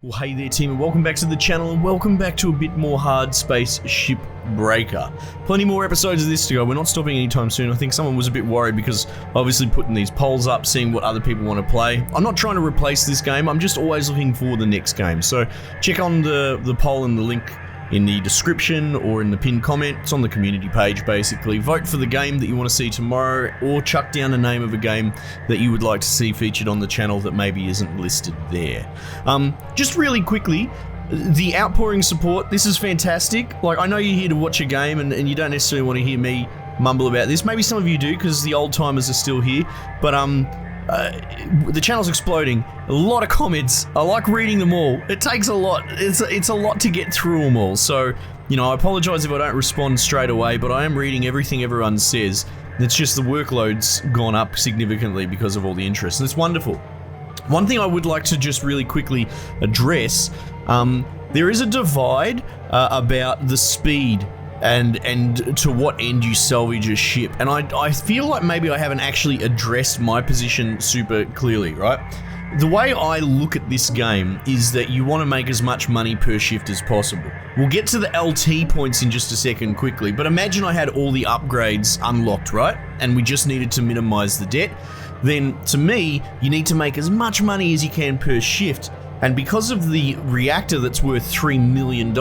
Well, hey there team, and welcome back to the channel, and welcome back to a bit more Hardspace Shipbreaker. Plenty more episodes of this to go. We're not stopping anytime soon. I think someone was a bit worried because obviously putting these polls up, seeing what other people want to play. I'm not trying to replace this game, I'm just always looking for the next game. So check on the poll and the link in the description or in the pinned comment. It's on the community page basically. Vote for the game that you want to see tomorrow, or chuck down the name of a game that you would like to see featured on the channel that maybe isn't listed there. Just really quickly, the outpouring support, this is fantastic. Like, I know you're here to watch a game and you don't necessarily want to hear me mumble about this. Maybe some of you do because the old timers are still here, but the channel's exploding. A lot of comments. I like reading them all. It takes a lot. It's a lot to get through them all. So, you know, I apologize if I don't respond straight away, but I am reading everything everyone says. It's just the workload's gone up significantly because of all the interest, and it's wonderful. One thing I would like to just really quickly address, there is a divide about the speed and to what end you salvage a ship, and I feel like maybe I haven't actually addressed my position super clearly, right? The way I look at this game is that you want to make as much money per shift as possible. We'll get to the LT points in just a second quickly, but imagine I had all the upgrades unlocked, right? And we just needed to minimize the debt. Then, to me, you need to make as much money as you can per shift. And because of the reactor that's worth $3 million,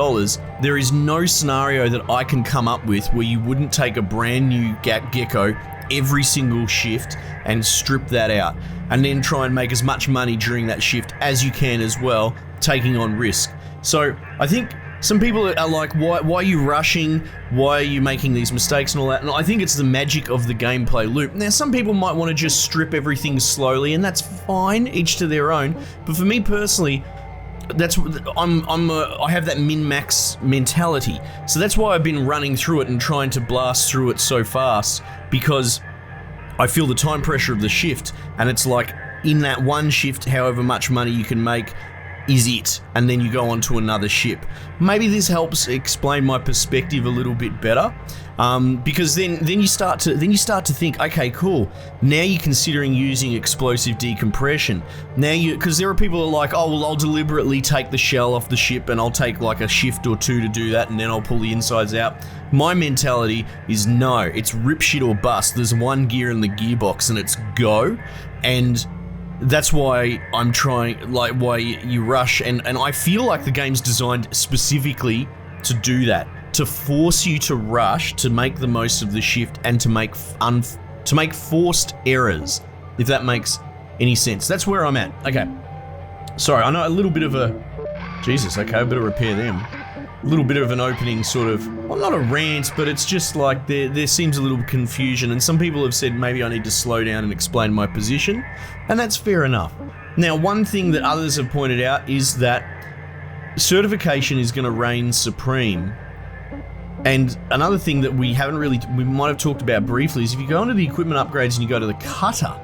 there is no scenario that I can come up with where you wouldn't take a brand new gecko every single shift and strip that out, and then try and make as much money during that shift as you can as well, taking on risk. So I think some people are like, why are you rushing? Why are you making these mistakes and all that? And I think it's the magic of the gameplay loop. Now, some people might want to just strip everything slowly, and that's fine, each to their own. But for me personally, I have that min-max mentality. So that's why I've been running through it and trying to blast through it so fast, because I feel the time pressure of the shift, and it's like in that one shift, however much money you can make is it, and then you go on to another ship. Maybe this helps explain my perspective a little bit better, because then you start to think, okay, cool. Now you're considering using explosive decompression. Because there are people who are like, oh well, I'll deliberately take the shell off the ship and I'll take like a shift or two to do that, and then I'll pull the insides out. My mentality is no, it's rip shit or bust. There's one gear in the gearbox and it's go, and that's why I'm trying, like, why you rush, and I feel like the game's designed specifically to do that, to force you to rush, to make the most of the shift, and to make forced errors, if that makes any sense. That's where I'm at. Okay. Sorry, I know a little bit of a... Jesus, okay, I better repair them. A little bit of an opening sort of, well, not a rant, but it's just like there seems a little confusion, and some people have said maybe I need to slow down and explain my position, and that's fair enough. Now, one thing that others have pointed out is that certification is going to reign supreme. And another thing that we might have talked about briefly is if you go into the equipment upgrades and you go to the cutter,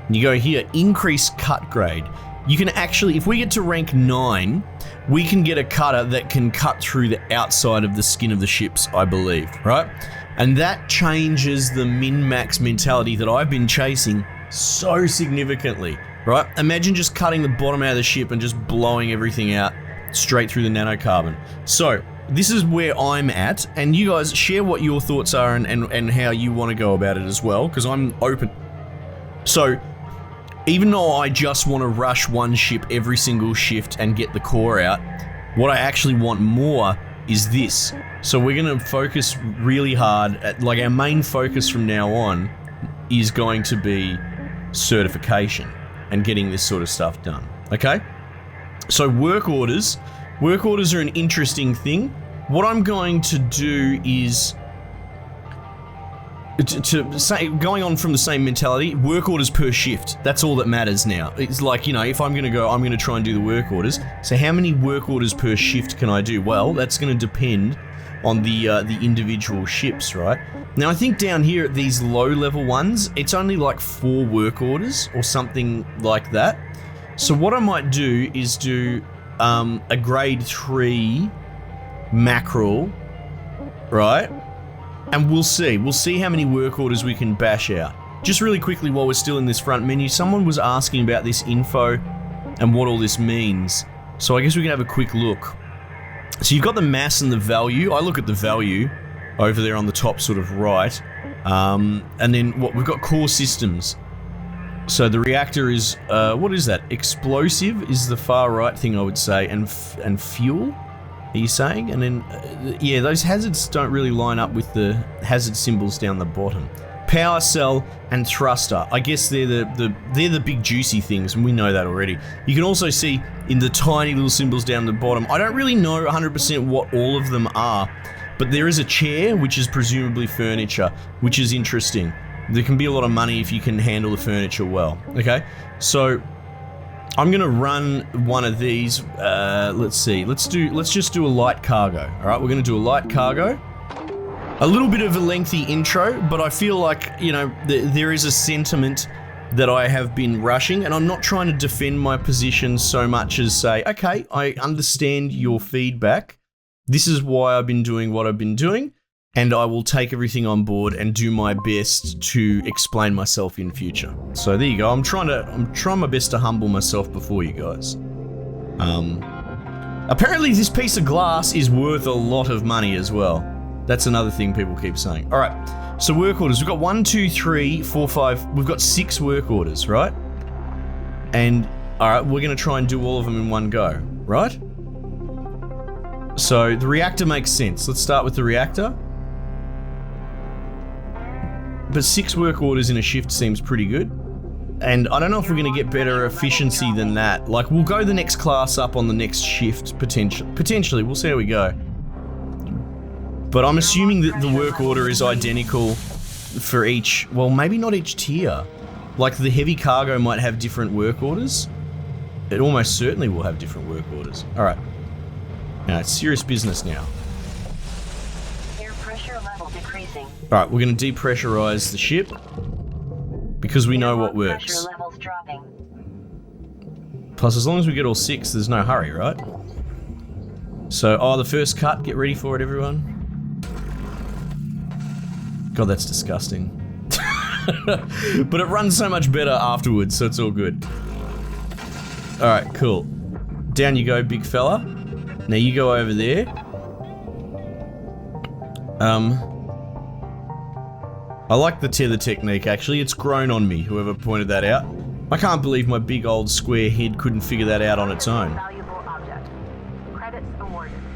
and you go here, increase cut grade, you can actually, if we get to rank 9, we can get a cutter that can cut through the outside of the skin of the ships, I believe, right? And that changes the min-max mentality that I've been chasing so significantly, right? Imagine just cutting the bottom out of the ship and just blowing everything out straight through the nanocarbon. So this is where I'm at, and you guys share what your thoughts are and how you want to go about it as well, because I'm open. So even though I just want to rush one ship every single shift and get the core out, what I actually want more is this. So we're going to focus really hard at, like, our main focus from now on is going to be certification and getting this sort of stuff done. Okay? So work orders are an interesting thing. What I'm going to do is to say, going on from the same mentality, work orders per shift. That's all that matters now. It's like, you know, if I'm going to go, I'm going to try and do the work orders. So how many work orders per shift can I do? Well, that's going to depend on the individual ships, right? Now, I think down here at these low-level ones, it's only like 4 work orders or something like that. So what I might do is do a grade 3 mackerel, right? And we'll see how many work orders we can bash out. Just really quickly while we're still in this front menu, someone was asking about this info and what all this means. So I guess we can have a quick look. So you've got the mass and the value. I look at the value over there on the top sort of right. And then what we've got core systems. So the reactor is, what is that? Explosive is the far right thing I would say, and fuel, are you saying? And then, yeah, those hazards don't really line up with the hazard symbols down the bottom. Power cell and thruster. I guess they're the big juicy things, and we know that already. You can also see in the tiny little symbols down the bottom, I don't really know 100% what all of them are, but there is a chair, which is presumably furniture, which is interesting. There can be a lot of money if you can handle the furniture well. Okay, so I'm gonna run one of these. Let's see. Let's just do a light cargo. All right, we're gonna do a light cargo. A little bit of a lengthy intro, but I feel like, you know, there is a sentiment that I have been rushing, and I'm not trying to defend my position so much as say, okay, I understand your feedback. This is why I've been doing what I've been doing. And I will take everything on board and do my best to explain myself in future. So there you go. I'm trying my best to humble myself before you guys. Apparently this piece of glass is worth a lot of money as well. That's another thing people keep saying. All right. So work orders. We've got 1, 2, 3, 4, 5. We've got 6 work orders, right? And all right, we're going to try and do all of them in one go, right? So the reactor makes sense. Let's start with the reactor. But 6 work orders in a shift seems pretty good. And I don't know if we're going to get better efficiency than that. Like, we'll go the next class up on the next shift, potentially. We'll see how we go. But I'm assuming that the work order is identical for each, well, maybe not each tier. Like, the heavy cargo might have different work orders. It almost certainly will have different work orders. All right. Now, it's serious business now. Alright, we're going to depressurize the ship because we know what works. Plus, as long as we get all 6, there's no hurry, right? So, the first cut, get ready for it, everyone. God, that's disgusting. But it runs so much better afterwards, so it's all good. Alright, cool. Down you go, big fella. Now you go over there. I like the tether technique, actually. It's grown on me, whoever pointed that out. I can't believe my big old square head couldn't figure that out on its own.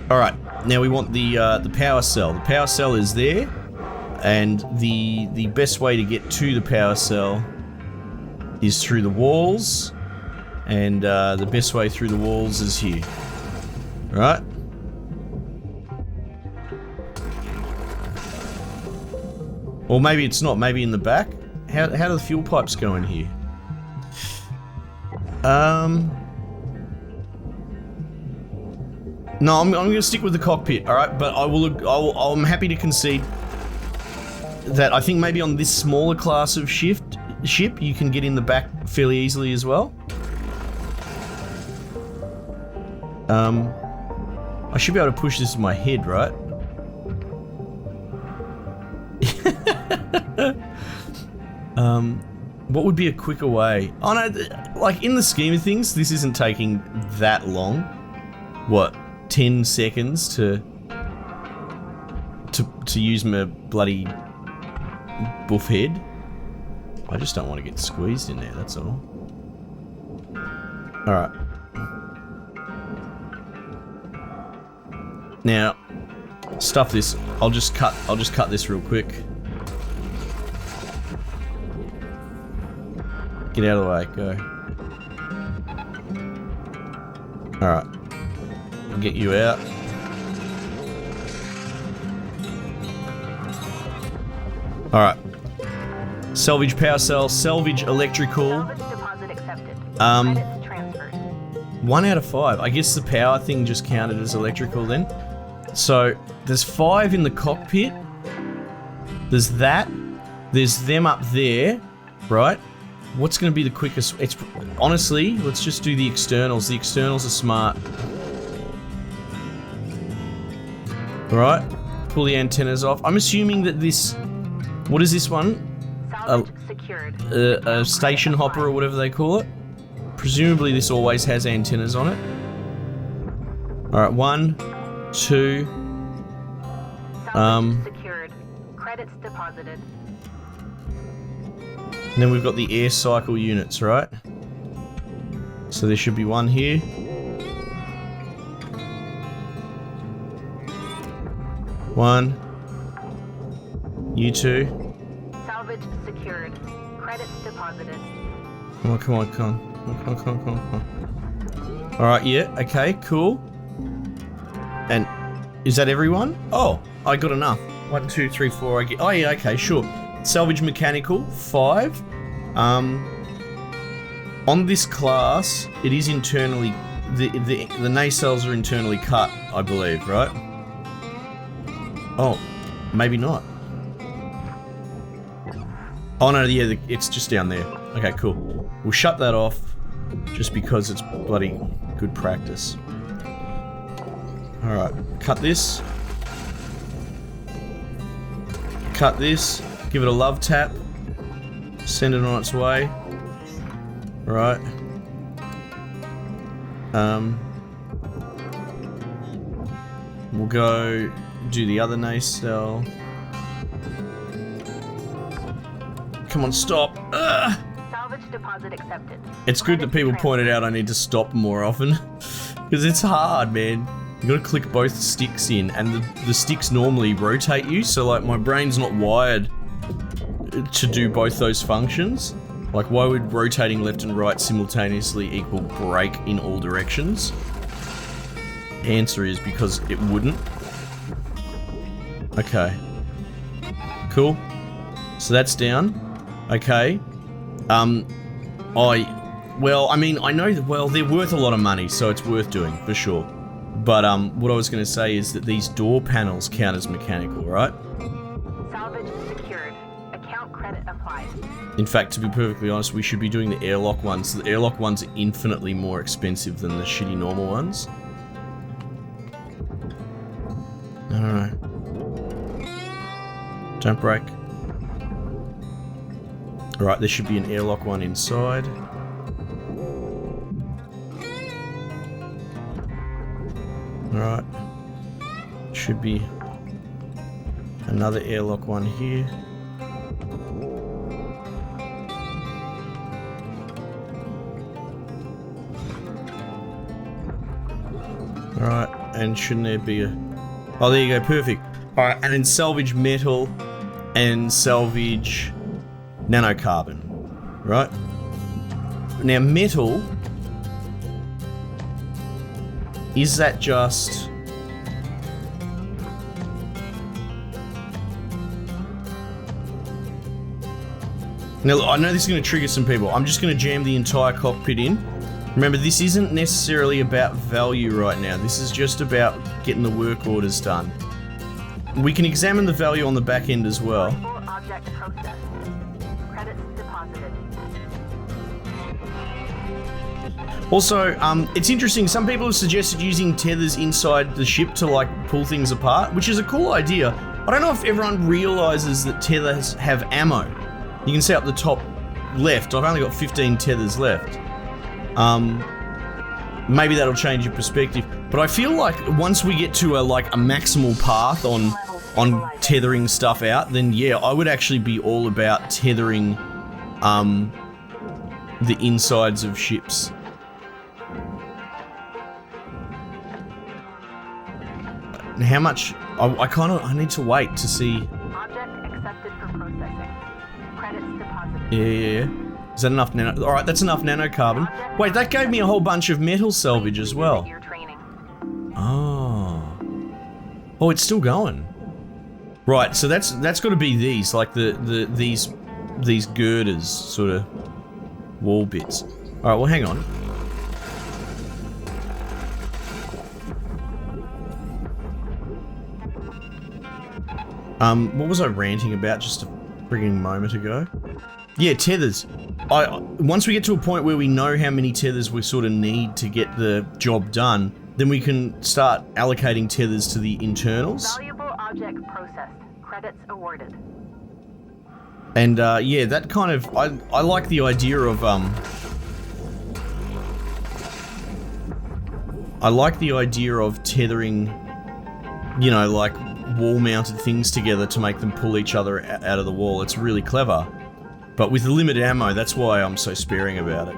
Alright, now we want the power cell. The power cell is there, and the best way to get to the power cell is through the walls, and the best way through the walls is here. Right? Or maybe it's not, maybe in the back. How do the fuel pipes go in here? No, I'm gonna stick with the cockpit, alright? But I'm happy to concede that I think maybe on this smaller class of ship, you can get in the back fairly easily as well. I should be able to push this with my head, right? What would be a quicker way? Oh no, like in the scheme of things, this isn't taking that long. What, 10 seconds to use my bloody buff head? I just don't want to get squeezed in there, that's all. Alright. Now, stuff this. I'll just cut this real quick. Get out of the way, go. Alright. I'll get you out. Alright. Salvage power cell, salvage electrical. Deposit accepted. 1 out of 5. I guess the power thing just counted as electrical then. So, there's 5 in the cockpit. There's that. There's them up there, right? What's going to be the quickest? It's honestly, let's just do the externals. The externals are smart. Right? Pull the antennas off. I'm assuming that this, what is this one? Secured. A station hopper or whatever they call it. Presumably this always has antennas on it. Alright, 1, 2. Salvage secured. Credits deposited. And then we've got the air cycle units, right? So there should be one here. One. You two. Salvage secured. Credits deposited. Come on, come on, come on. Come on, come on, come on, come on. Alright, yeah, okay, cool. And is that everyone? Oh, I got enough. 1, 2, 3, 4. I get. Oh yeah, okay, sure. Salvage mechanical 5. On this class, it is internally the nacelles are internally cut, I believe, right? Oh, maybe not. Oh no, yeah, it's just down there. Okay, cool. We'll shut that off, just because it's bloody good practice. Alright, cut this. Cut this. Give it a love tap. Send it on its way. Right. We'll go do the other nacelle. Come on, stop. Ugh. Salvage deposit accepted. It's good that people pointed out I need to stop more often. Because it's hard, man. You gotta click both sticks in, and the sticks normally rotate you, so like my brain's not wired to do both those functions. Like, why would rotating left and right simultaneously equal brake in all directions? Answer is because it wouldn't. Okay. Cool. So that's down. Okay. Well, I mean, I know that, well, they're worth a lot of money, so it's worth doing, for sure. But, what I was gonna say is that these door panels count as mechanical, right? Salvage secured. Account credit applied. In fact, to be perfectly honest, we should be doing the airlock ones. The airlock ones are infinitely more expensive than the shitty normal ones. Alright. Don't break. Alright, there should be an airlock one inside. Alright. Should be another airlock one here. Alright, and shouldn't there be a... Oh, there you go, perfect. Alright, and then salvage metal and salvage nanocarbon, right? Now, metal... Is that just... Now, I know this is going to trigger some people. I'm just going to jam the entire cockpit in. Remember, this isn't necessarily about value right now. This is just about getting the work orders done. We can examine the value on the back end as well. Object processed. Credits deposited. Also, it's interesting. Some people have suggested using tethers inside the ship to, like, pull things apart, which is a cool idea. I don't know if everyone realizes that tethers have ammo. You can see up the top left, I've only got 15 tethers left. Maybe that'll change your perspective. But I feel like once we get to a maximal path on tethering stuff out, then yeah, I would actually be all about tethering the insides of ships. How much? I need to wait to see. Object accepted for processing. Credits deposited. Yeah. Is that enough nano? Alright, that's enough nanocarbon. Wait, that gave me a whole bunch of metal salvage as well. Oh. Oh, it's still going. Right, so that's got to be these, like these girders, sort of wall bits. Alright, well, hang on. What was I ranting about just a frigging moment ago? Yeah, tethers. Once we get to a point where we know how many tethers we sort of need to get the job done, then we can start allocating tethers to the internals. Valuable object processed. Credits awarded. And yeah, that kind of I like the idea of I like the idea of tethering, you know, like wall-mounted things together to make them pull each other out of the wall. It's really clever. But with the limited ammo, that's why I'm so sparing about it.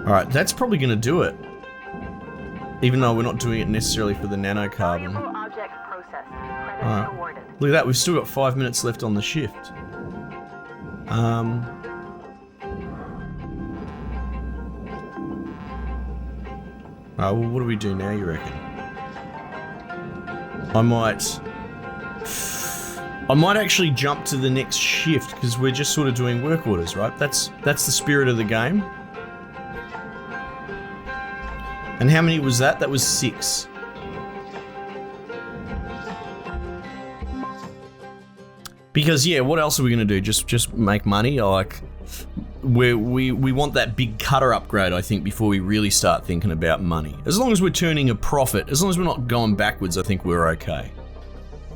Alright, that's probably going to do it. Even though we're not doing it necessarily for the nanocarbon. Object processed. Credits Alright. awarded. Look at that, we've still got 5 minutes left on the shift. Well, what do we do now, you reckon? I might actually jump to the next shift, because we're just sort of doing work orders, right? That's the spirit of the game. And how many was that? That was 6. Because yeah, what else are we gonna do? Just make money? Like, we want that big cutter upgrade, I think, before we really start thinking about money. As long as we're turning a profit, as long as we're not going backwards, I think we're okay.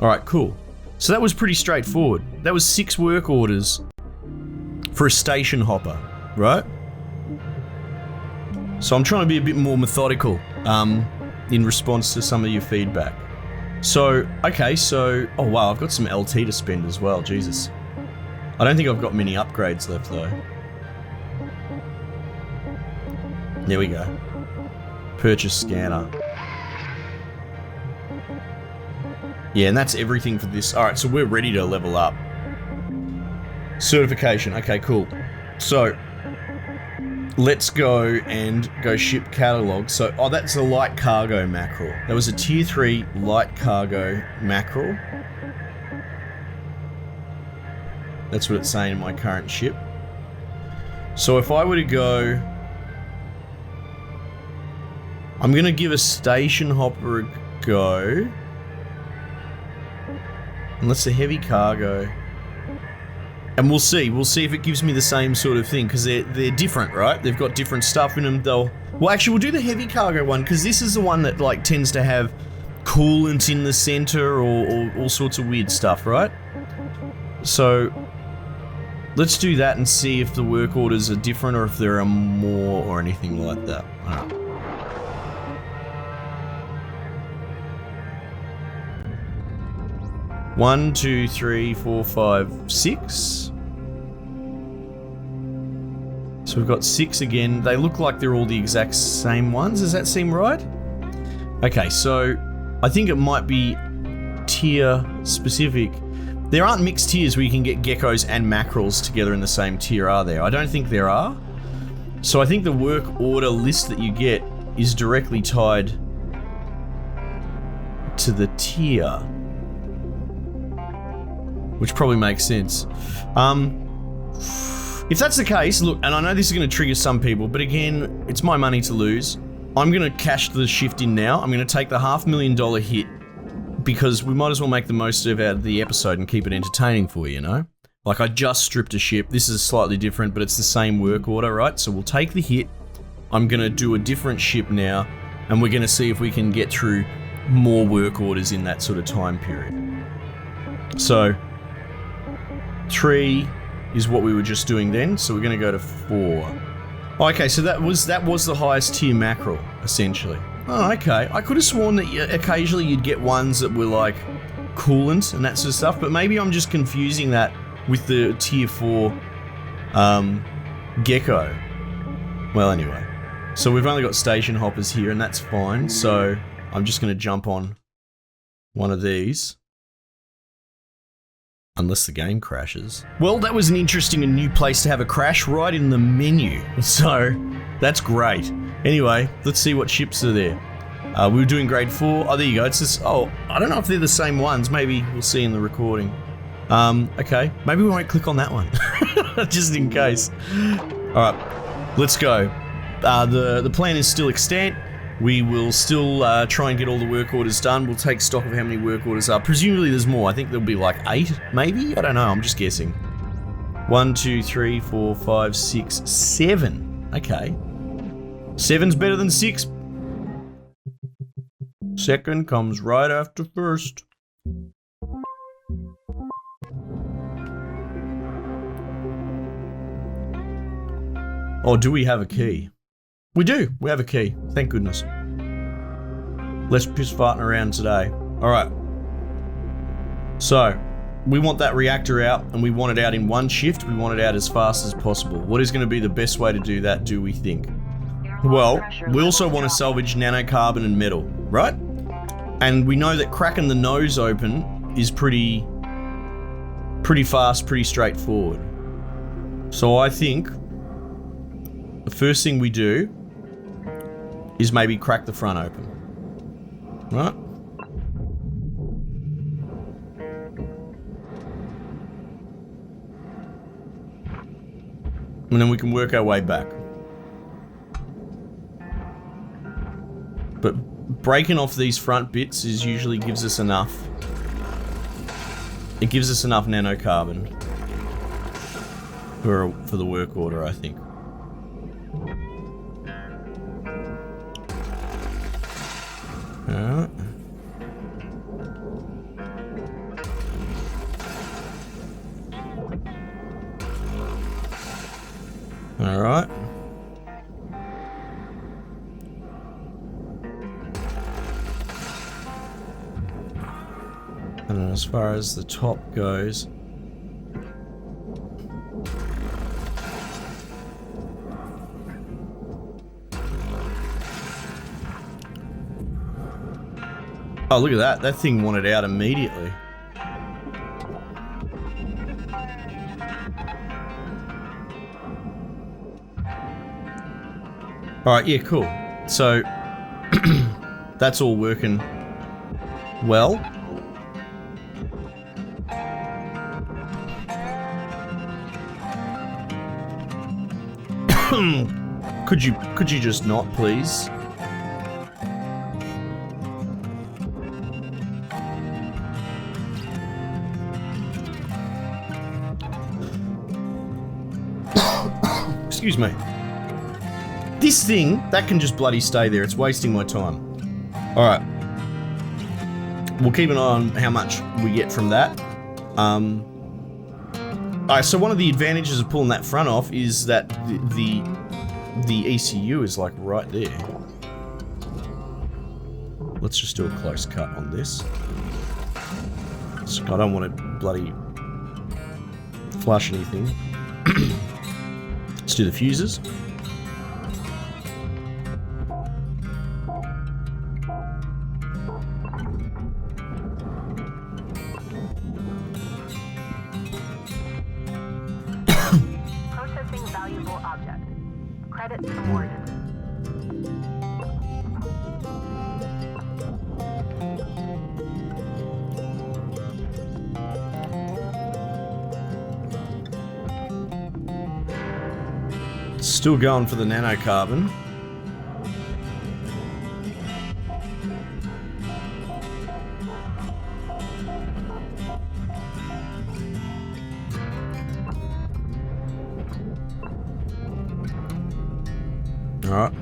Alright, cool. So that was pretty straightforward. That was 6 work orders for a station hopper, right? So I'm trying to be a bit more methodical in response to some of your feedback. So, okay, so, oh wow, I've got some LT to spend as well, Jesus. I don't think I've got many upgrades left though. There we go. Purchase scanner. Yeah, and that's everything for this. Alright, so we're ready to level up. Certification, okay, cool. So, let's go and go ship catalog. So, oh, that's a light cargo mackerel. That was a tier 3 light cargo mackerel. That's what it's saying in my current ship. So if I were to go... I'm going to give a station hopper a go. And that's a heavy cargo. And we'll see if it gives me the same sort of thing, because they're different, right? They've got different stuff in them. Well, actually, we'll do the heavy cargo one, because this is the one that like tends to have coolant in the center or all sorts of weird stuff, right? So let's do that and see if the work orders are different or if there are more or anything like that. All right. One, 2, 3, 4, 5, 6. So we've got 6 again. They look like they're all the exact same ones. Does that seem right? Okay, so I think it might be tier specific. There aren't mixed tiers where you can get geckos and mackerels together in the same tier, are there? I don't think there are. So I think the work order list that you get is directly tied to the tier. Which probably makes sense. If that's the case, look, and I know this is going to trigger some people, but again, it's my money to lose. I'm going to cash the shift in now. I'm going to take the $500,000 hit because we might as well make the most of the episode and keep it entertaining for you, you know? Like, I just stripped a ship. This is slightly different, but it's the same work order, right? So we'll take the hit. I'm going to do a different ship now, and we're going to see if we can get through more work orders in that sort of time period. So 3 is what we were just doing then, so we're going to go to 4. Okay, so that was the highest tier mackerel, essentially. Oh, okay. I could have sworn that occasionally you'd get ones that were like coolant and that sort of stuff, but maybe I'm just confusing that with the tier 4 gecko. Well, anyway. So we've only got station hoppers here, and that's fine, so I'm just going to jump on one of these. Unless the game crashes. Well, that was an interesting and new place to have a crash right in the menu. So, that's great. Anyway, let's see what ships are there. We were doing grade 4. Oh, there you go. It's just, oh, I don't know if they're the same ones. Maybe we'll see in the recording. Okay. Maybe we won't click on that one. Just in case. Alright, let's go. The plan is still extant. We will still try and get all the work orders done. We'll take stock of how many work orders are. Presumably there's more. I think there'll be like 8, maybe? I don't know. I'm just guessing. 1, 2, 3, 4, 5, 6, 7. Okay. 7's better than 6. Second comes right after first. Oh, do we have a key? We do. We have a key. Thank goodness. Less piss farting around today. Alright. So, we want that reactor out, and we want it out in one shift. We want it out as fast as possible. What is going to be the best way to do that, do we think? Well, we also want to salvage nanocarbon and metal, right? And we know that cracking the nose open is pretty fast, pretty straightforward. So I think the first thing we do is maybe crack the front open, right? And then we can work our way back. But breaking off these front bits is usually gives us enough. It gives us enough nanocarbon for the work order, I think. Alright. Alright. And as far as the top goes, oh, look at that. That thing wanted out immediately. Alright, yeah, cool. So, that's all working well. Could you just not, please? Excuse me. This thing, that can just bloody stay there. It's wasting my time. Alright. We'll keep an eye on how much we get from that. Alright, so one of the advantages of pulling that front off is that the ECU is like right there. Let's just do a close cut on this. So I don't want to bloody flush anything. Let's do the fuses. Processing valuable object. Credits awarded. Still going for the nanocarbon. Alright.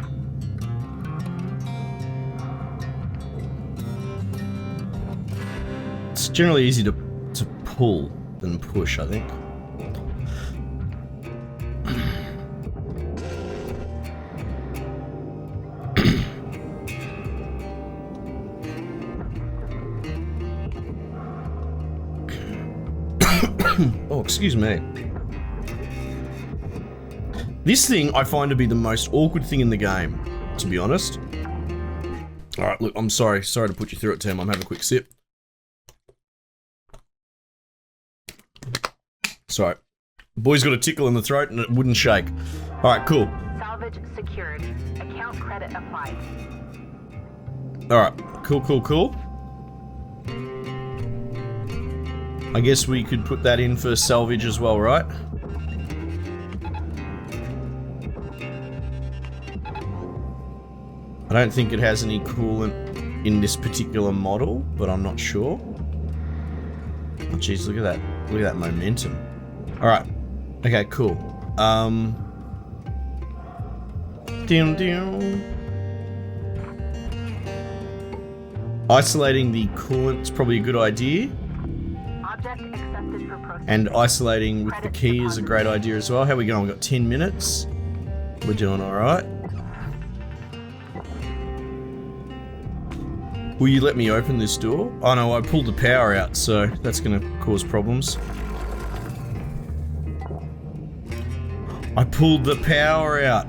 It's generally easy to pull than push, I think. Oh, excuse me. This thing I find to be the most awkward thing in the game, to be honest. Alright, look, I'm sorry. Sorry to put you through it, Tim. I'm having a quick sip. Sorry. Boy's got a tickle in the throat and it wouldn't shake. Alright, cool. Salvage secured. Account credit applied. Alright, cool. I guess we could put that in for salvage as well, right? I don't think it has any coolant in this particular model, but I'm not sure. Oh jeez, look at that. Look at that momentum. Alright. Okay, cool. Isolating the coolant is probably a good idea. Object accepted for processing. And isolating with the key is a great idea as well. How are we going? We've got 10 minutes. We're doing alright. Will you let me open this door? Oh no, I pulled the power out, so that's gonna cause problems. I pulled the power out.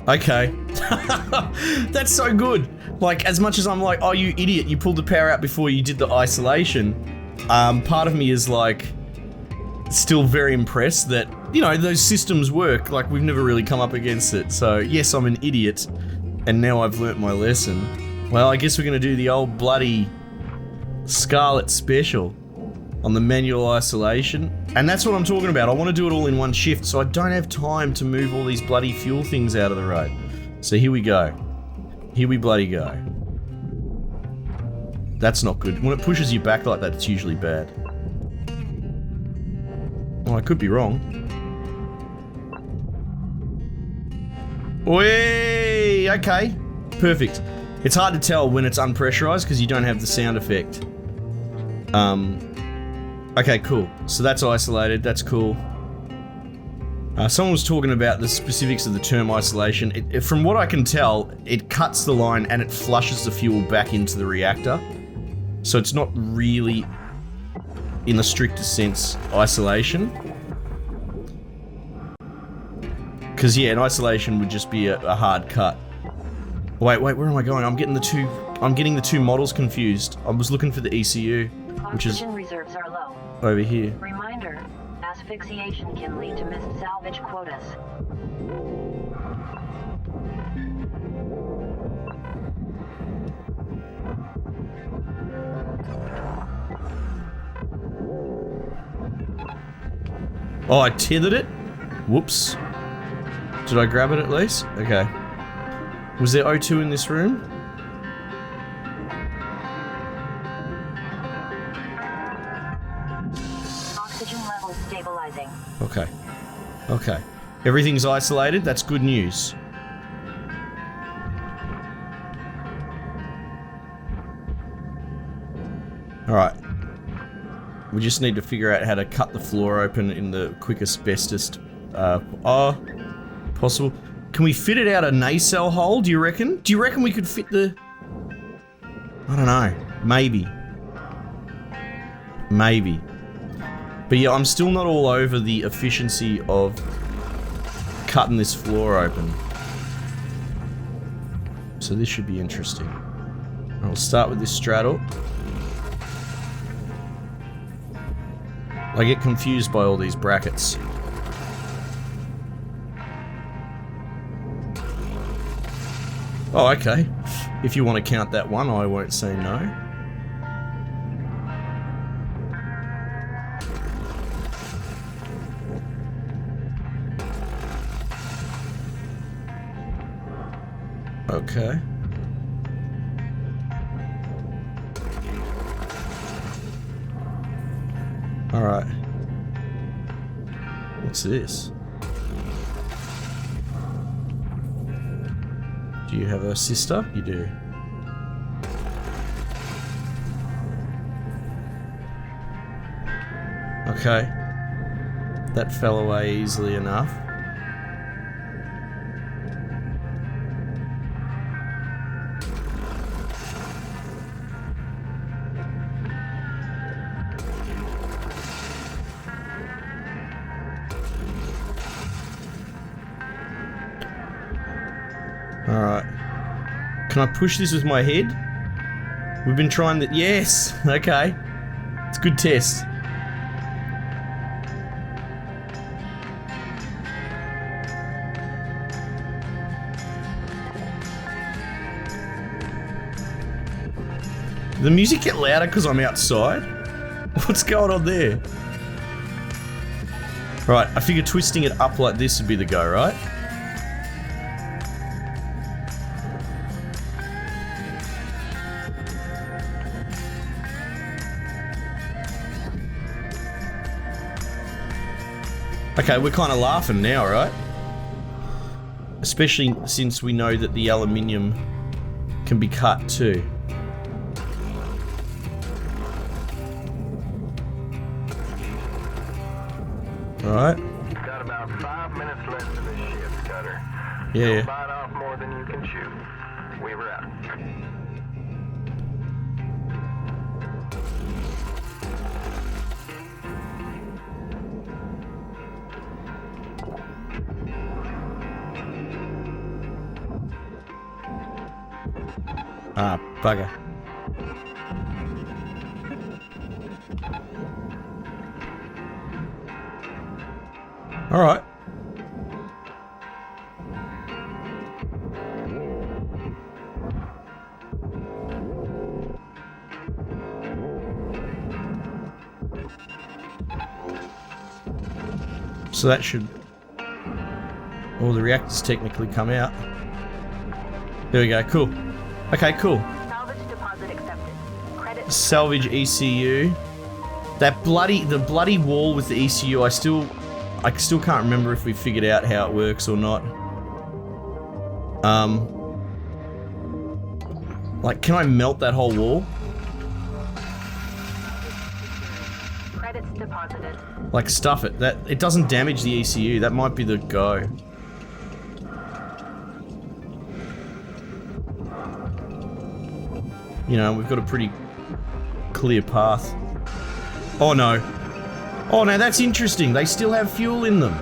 Okay. That's so good. Like, as much as I'm like, oh, you idiot, you pulled the power out before you did the isolation, part of me is like, still very impressed that, you know, those systems work. Like, we've never really come up against it. So, yes, I'm an idiot, and now I've learnt my lesson. Well, I guess we're gonna do the old bloody Scarlet special on the manual isolation. And that's what I'm talking about. I want to do it all in one shift, so I don't have time to move all these bloody fuel things out of the road. So here we go. Here we bloody go. That's not good. When it pushes you back like that, it's usually bad. Oh, I could be wrong. Whee! Okay. Perfect. It's hard to tell when it's unpressurized because you don't have the sound effect. Okay, cool. So that's isolated. That's cool. Someone was talking about the specifics of the term isolation. From what I can tell, it cuts the line and it flushes the fuel back into the reactor. So it's not really, in the strictest sense, isolation. Because, yeah, an isolation would just be a hard cut. Wait, where am I going? I'm getting the two models confused. I was looking for the ECU, which is Oxygen reserves are low. over here. Reminder, asphyxiation can lead to missed salvage quotas. Oh, I tethered it? Whoops. Did I grab it at least? Okay. Was there O2 in this room? Oxygen levels stabilizing. Okay. Okay. Everything's isolated. That's good news. Alright. We just need to figure out how to cut the floor open in the quickest, bestest possible. Can we fit it out a nacelle hole, do you reckon? Do you reckon we could fit the... I don't know. Maybe. Maybe. But yeah, I'm still not all over the efficiency of cutting this floor open. So this should be interesting. I'll start with this straddle. I get confused by all these brackets. Oh, okay. If you want to count that one, I won't say no. Okay. Alright. What's this? Do you have a sister? You do. Okay. That fell away easily enough. Alright. Can I push this with my head? We've been trying that. Yes! Okay. It's a good test. Did the music get louder because I'm outside? What's going on there? Right, I figure twisting it up like this would be the go, right? Okay, we're kind of laughing now, right? Especially since we know that the aluminium can be cut too. Alright. Got about 5 minutes left in this shift, Cutter. Yeah. Don't bite off more than you can chew. Weaver out. Ah, bugger. All right. So that should... all the reactors technically come out. There we go, cool. Okay, cool. Salvage deposit accepted. Credit. Salvage ECU. The bloody wall with the ECU, I still can't remember if we figured out how it works or not. Like, can I melt that whole wall? Credits deposited. Like, stuff it. That it doesn't damage the ECU. That might be the go. You know, we've got a pretty clear path. Oh no. Oh no, that's interesting. They still have fuel in them.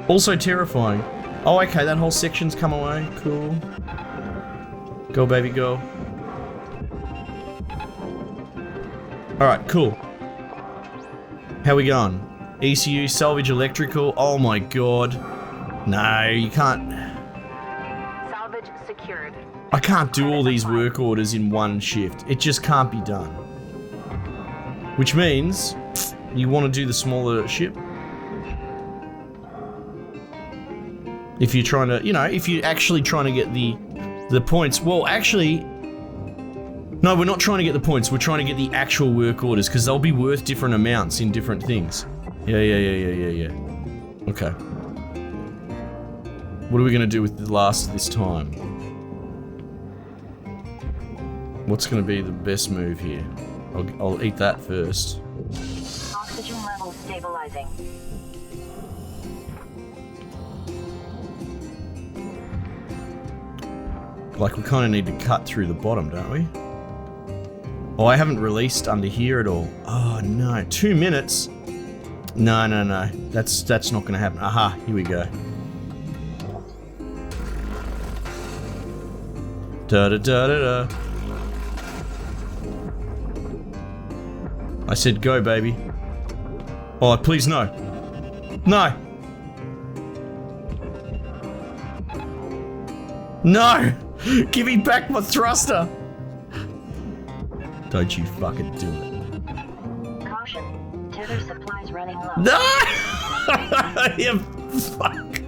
Also terrifying. Oh, okay, that whole section's come away. Cool. Go, baby, go. Alright, cool. How we going? ECU, salvage electrical. Oh my god. No, you can't. Salvage secured. I can't do all these work orders in one shift. It just can't be done. Which means you want to do the smaller ship. If you're trying to, you know, if you're actually trying to get the points. Well, actually, no, we're not trying to get the points. We're trying to get the actual work orders because they'll be worth different amounts in different things. Yeah. Okay. What are we going to do with the last this time? What's going to be the best move here? I'll eat that first. Oxygen levels stabilizing. Like, we kind of need to cut through the bottom, don't we? Oh, I haven't released under here at all. Oh, no. 2 minutes? No. That's not going to happen. Aha, here we go. Da-da-da-da-da. I said go, baby. Oh, please no. No! No! Give me back my thruster! Don't you fucking do it. Caution. Tether supplies running low. No! You fuck.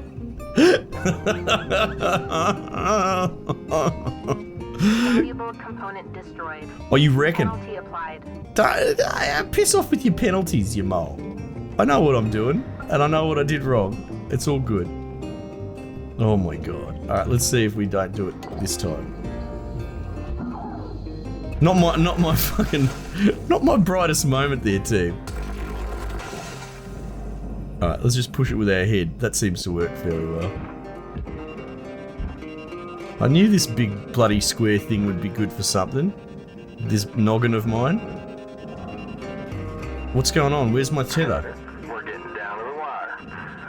Valuable component destroyed. Oh, you reckon? Penalty applied. Piss off with your penalties, you mole. I know what I'm doing, and I know what I did wrong. It's all good. Oh my god. Alright, let's see if we don't do it this time. Not my brightest moment there, team. Alright, let's just push it with our head. That seems to work fairly well. I knew this big bloody square thing would be good for something. This noggin of mine. What's going on? Where's my tether? We're getting down to the wire.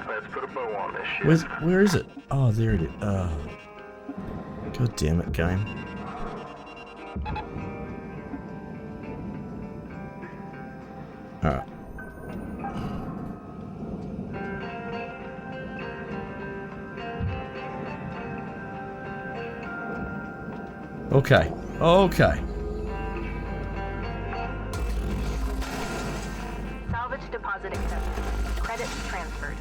Let's put a bow on this shit. Where is it? Oh, there it is. Oh. God damn it, game. Alright. Okay. Okay. Salvage deposit accepted. Credits transferred.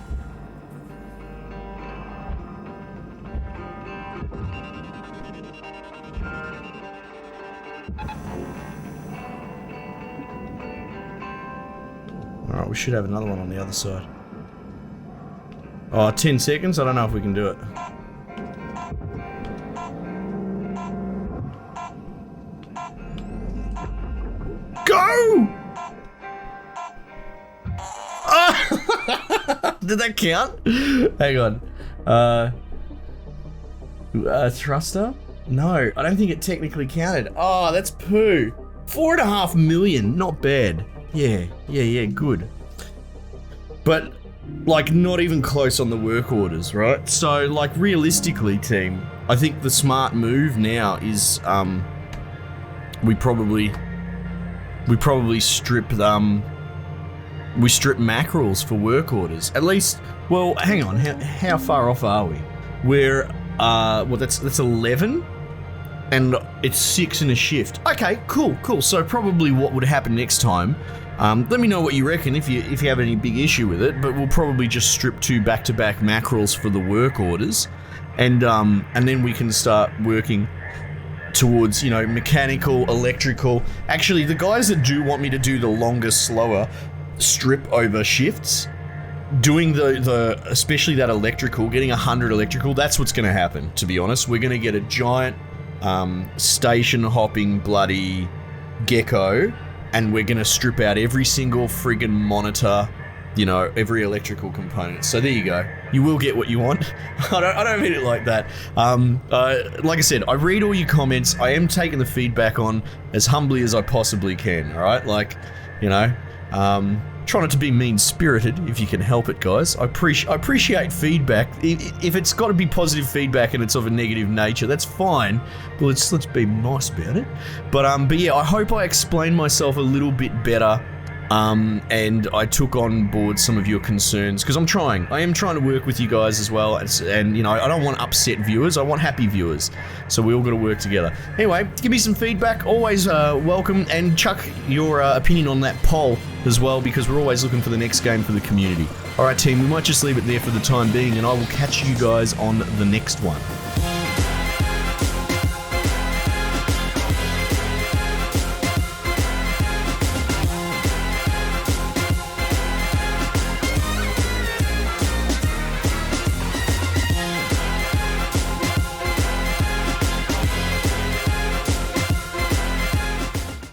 Alright, we should have another one on the other side. Oh, 10 seconds? I don't know if we can do it. Go! Oh! Did that count? Hang on. Thruster? No, I don't think it technically counted. Oh, that's poo. 4.5 million, not bad. Yeah, good. But, like, not even close on the work orders, right? So, like, realistically, team, I think the smart move now is, we probably strip, we strip mackerels for work orders. At least, well, hang on, how far off are we? We're, well, that's 11? And it's 6 in a shift. Okay, cool. So probably what would happen next time, let me know what you reckon if you have any big issue with it, but we'll probably just strip 2 back-to-back mackerels for the work orders, and then we can start working towards, you know, mechanical, electrical. Actually, the guys that do want me to do the longer, slower strip over shifts, doing the especially that electrical, getting 100 electrical, that's what's going to happen, to be honest. We're going to get a giant station hopping bloody gecko, and we're going to strip out every single friggin' monitor, you know, every electrical component. So there you go. You will get what you want. I don't mean it like that. Like I said, I read all your comments. I am taking the feedback on as humbly as I possibly can, all right? Like, you know, try not to be mean-spirited if you can help it, guys. I appreciate feedback. If it's got to be positive feedback and it's of a negative nature, that's fine. But let's be nice about it. But yeah, I hope I explained myself a little bit better. And I took on board some of your concerns, because I am trying to work with you guys as well, and you know, I don't want upset viewers, I want happy viewers, so we all got to work together. Anyway, give me some feedback, always welcome, and chuck your opinion on that poll as well, because we're always looking for the next game for the community. Alright team, we might just leave it there for the time being, and I will catch you guys on the next one.